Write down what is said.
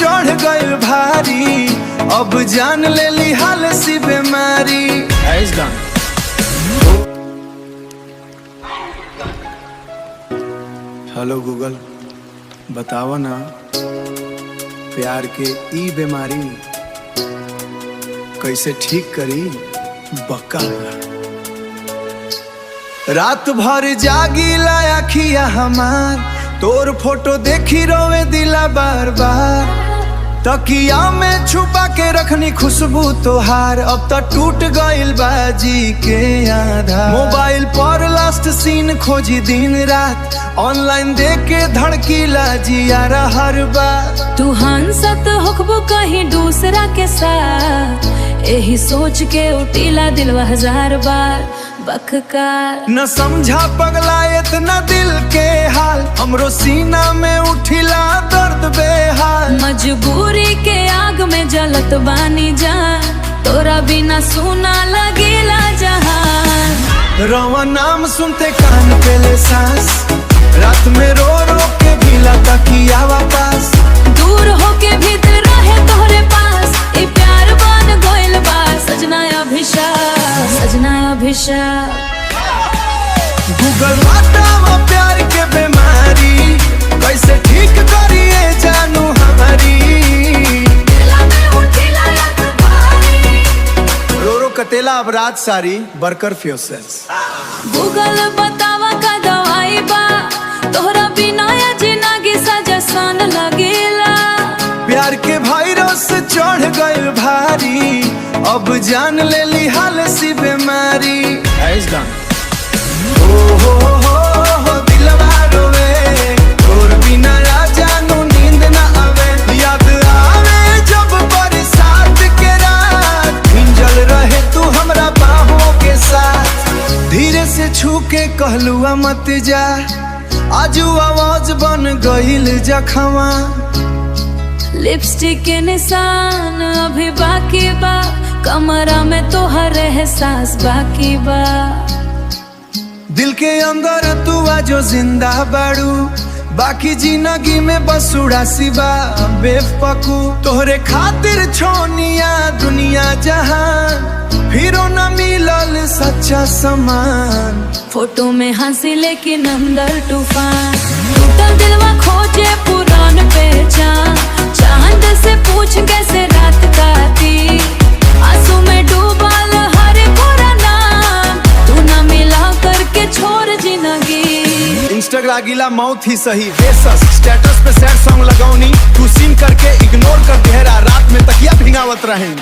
चढ़ गइल भारी, अब जान ले ली हाल सी बीमारी। हेलो गूगल, बताओ ना प्यार के ई बीमारी कैसे ठीक करी। बक्का रात भर जागीला अखिया हमार, तोर फोटो देखी रोवे दिला बार बार। तकिया में छुपा के रखनी खुशबू तोहार, अब तो टूट गइल बाजी के आधार। मोबाइल पर लास्ट सीन खोजी दिन रात, ऑनलाइन देख के धड़कीला जियारा हर बार। तू हंसत होखबो कहीं दूसरा के साथ, यही सोच के उठीला दिलवा हजार बार बककार। न समझा पगला इतना दिल के हाल, हमरो सीना में उठिला दर्द बेहाल। मजबूरी के आग में जलत बानी जान, तोरा बिना सुना लगेला जहान। रवा नाम सुनते कान पे ले सांस, रात में रो रो के भीला तकिया वापस। दूर होके भीतर रहे तोहरे पास, ई प्यार बन गइल बा सजना अभिशाप, सजना अभिशाप। गूगल बतावा प्यार के बीमारी कैसे ठीक करिए जानू हमारी। रो रो कतेला अब रात सारी बरकर फ्यूसेस। गूगल बतावा का दवाई बा, तोहरा बिना या जिंदगी सजसान लगेला। प्यार के वायरस चढ़ गइल भारी, अब जान ले ली हाल सी बीमारी। हो दिलवा रोवे, तोर बिना जानू नींद ना आवे। याद आवे जब बरसात के रात, भिंजल रहे तू हमरा बाहों के साथ। धीरे से छू के कहलुआ मत जा, आजू आवाज बन गइल जखमा। लिपस्टिक के निशान अभी बाकी बा, कमरा में तोहर एहसास बाकी बा। दिल के अंदर तू आजो जिंदा बाड़ू, बाकी जिंदगी में बस उड़ासी बा बेवकू। तोहरे खातिर छोनिया दुनिया जहान, फिरो न मिलल सच्चा समान। फोटो में हंसी लेकिन अंदर तूफान, टूटल दिलवा खोजे पुरान पहचान। चांद से पूछ कैसे रात काटी, आंसू में डूबल हर पूरा नाम। तू ना मिला करके छोड़ जिंदगी। इंस्टाग्राम गिला मौत ही सही, बेसस स्टेटस पे सैड सॉन्ग लगौनी। तू सीन करके इग्नोर कर गहरा, रात में तकिया भिंगावत रहें।